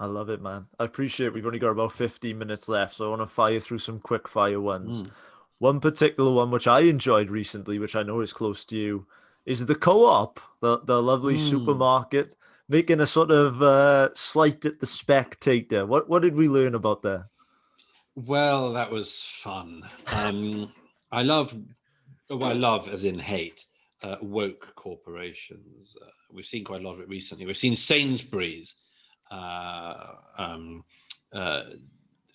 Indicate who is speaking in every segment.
Speaker 1: love it, man. I appreciate we've only got about 15 minutes left, so I want to fire through some quick fire ones.
Speaker 2: Mm.
Speaker 1: One particular one which I enjoyed recently, which I know is close to you, is the Co-op, the lovely
Speaker 2: Mm.
Speaker 1: supermarket, making a sort of slight at the spectator. What did we learn about there?
Speaker 2: Well, that was fun. I love, well, I love as in hate, woke corporations. We've seen quite a lot of it recently. We've seen Sainsbury's uh, um, uh,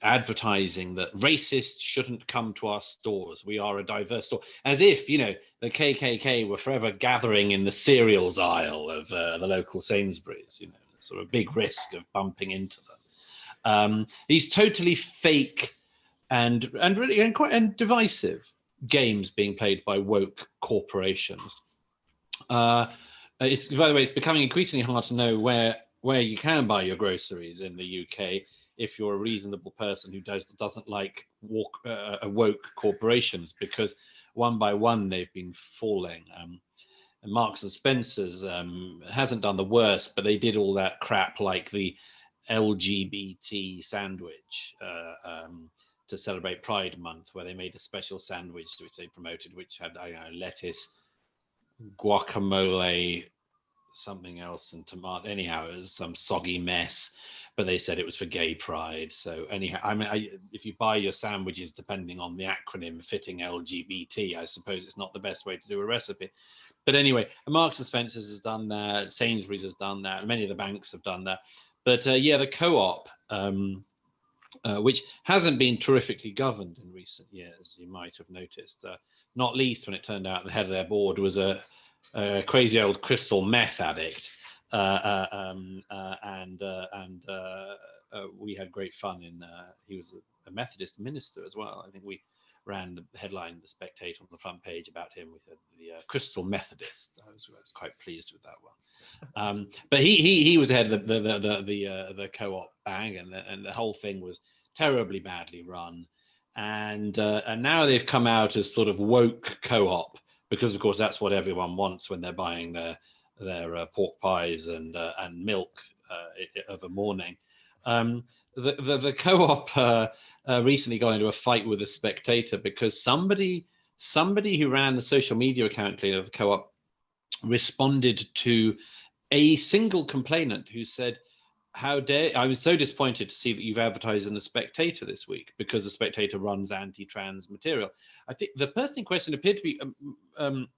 Speaker 2: advertising that racists shouldn't come to our stores. We are a diverse store. As if, the KKK were forever gathering in the cereals aisle of the local Sainsbury's, sort of big risk of bumping into them. These totally fake and really and divisive games being played by woke corporations. It's By the way, it's becoming increasingly hard to know where you can buy your groceries in the UK if you're a reasonable person who doesn't like woke corporations, because one by one they've been falling. And Marks and Spencers hasn't done the worst, but they did all that crap like the LGBT sandwich to celebrate Pride Month, where they made a special sandwich which they promoted, which had lettuce, guacamole, something else, and tomato. Anyhow, it was some soggy mess, but they said it was for Gay Pride. So anyhow, if you buy your sandwiches depending on the acronym fitting LGBT, I suppose it's not the best way to do a recipe. But anyway, Marks and Spencers has done that, Sainsbury's has done that, many of the banks have done that. But the Co-op, which hasn't been terrifically governed in recent years, you might have noticed, not least when it turned out the head of their board was a crazy old crystal meth addict. And we had great fun he was a Methodist minister as well. I think we ran the headline, The Spectator, on the front page about him with the Crystal Methodist. I was quite pleased with that one. But he was ahead of the Co-op bang, and the whole thing was terribly badly run. And now they've come out as sort of woke Co-op, because of course that's what everyone wants when they're buying their pork pies and milk of a morning. The Co-op recently got into a fight with The Spectator because somebody who ran the social media account of the Co-op responded to a single complainant who said, "How dare I was so disappointed to see that you've advertised in The Spectator this week, because The Spectator runs anti-trans material." I think the person in question appeared to be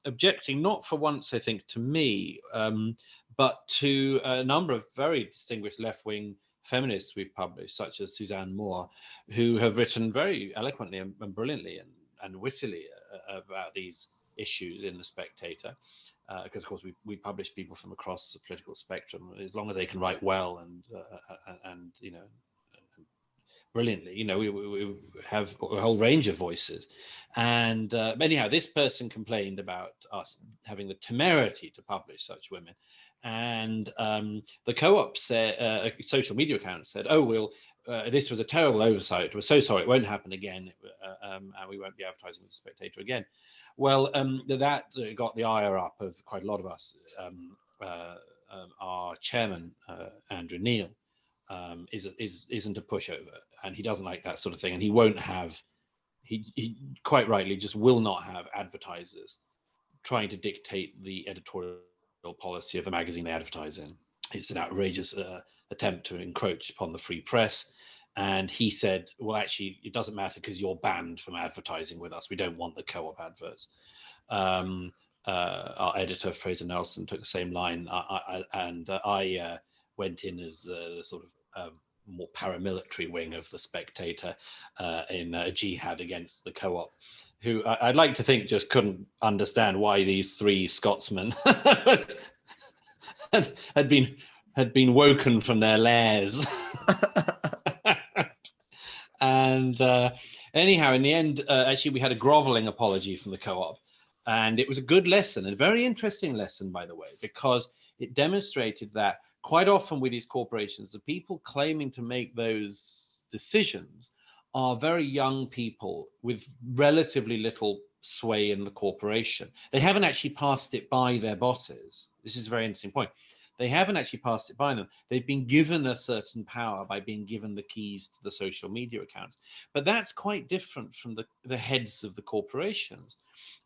Speaker 2: objecting, not for once, I think, to me, but to a number of very distinguished left-wing feminists we've published, such as Suzanne Moore, who have written very eloquently and brilliantly and wittily about these issues in The Spectator. Because of course we publish people from across the political spectrum, as long as they can write well and brilliantly, we have a whole range of voices. And anyhow, this person complained about us having the temerity to publish such women, and the Co-op said, a social media account said, "Oh, this was a terrible oversight. We're so sorry. It won't happen again, and we won't be advertising with The Spectator again." Well, that got the ire up of quite a lot of us. Our chairman, Andrew Neil, isn't a pushover, and he doesn't like that sort of thing, and he won't have. He quite rightly just will not have advertisers trying to dictate the editorial policy of the magazine they advertise in. It's an outrageous attempt to encroach upon the free press. And he said, "Well, actually, it doesn't matter because you're banned from advertising with us. We don't want the Co-op adverts." Our editor, Fraser Nelson, took the same line. I went in as the sort of more paramilitary wing of The Spectator in a jihad against the Co-op, who I'd like to think just couldn't understand why these three Scotsmen had been woken from their lairs. And anyhow, in the end, actually, we had a groveling apology from the Co-op. And it was a good lesson, a very interesting lesson, by the way, because it demonstrated that quite often with these corporations, the people claiming to make those decisions are very young people with relatively little sway in the corporation. They haven't actually passed it by their bosses. This is a very interesting point. They haven't actually passed it by them. They've been given a certain power by being given the keys to the social media accounts. But that's quite different from the heads of the corporations.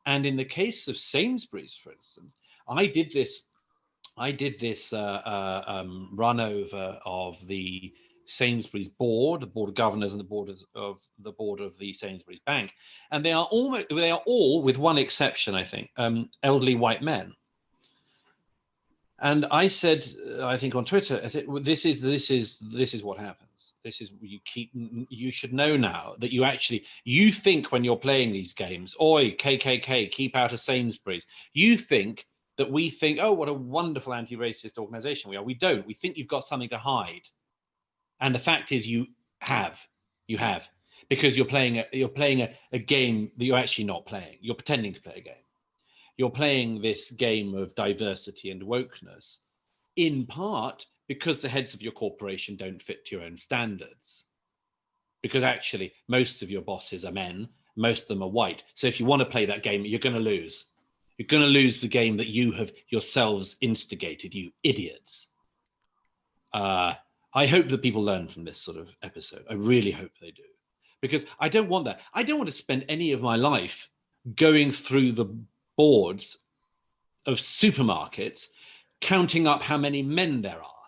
Speaker 2: And in the case of Sainsbury's, for instance, I did this run over of the Sainsbury's board, the board of governors, and the board of the Sainsbury's Bank, and they are all, with one exception, I think, elderly white men. And I said, I think on Twitter, I said, this is what happens. This is you should know now that you think when you're playing these games, oi, KKK, keep out of Sainsbury's. You think that we think, oh, what a wonderful anti-racist organization we are. We don't. We think you've got something to hide. And the fact is you have, because you're playing a game that you're actually not playing. You're pretending to play a game. You're playing this game of diversity and wokeness, in part because the heads of your corporation don't fit to your own standards. Because actually, most of your bosses are men, most of them are white. So if you want to play that game, you're going to lose. You're going to lose the game that you have yourselves instigated, you idiots. I hope that people learn from this sort of episode. I really hope they do. Because I don't want that. I don't want to spend any of my life going through the boards of supermarkets, counting up how many men there are,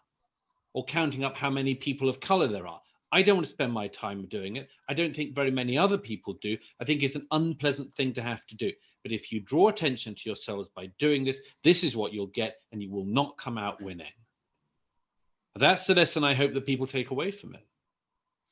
Speaker 2: or counting up how many people of color there are. I don't want to spend my time doing it. I don't think very many other people do. I think it's an unpleasant thing to have to do. But if you draw attention to yourselves by doing this, this is what you'll get, and you will not come out winning. That's the lesson I hope that people take away from it.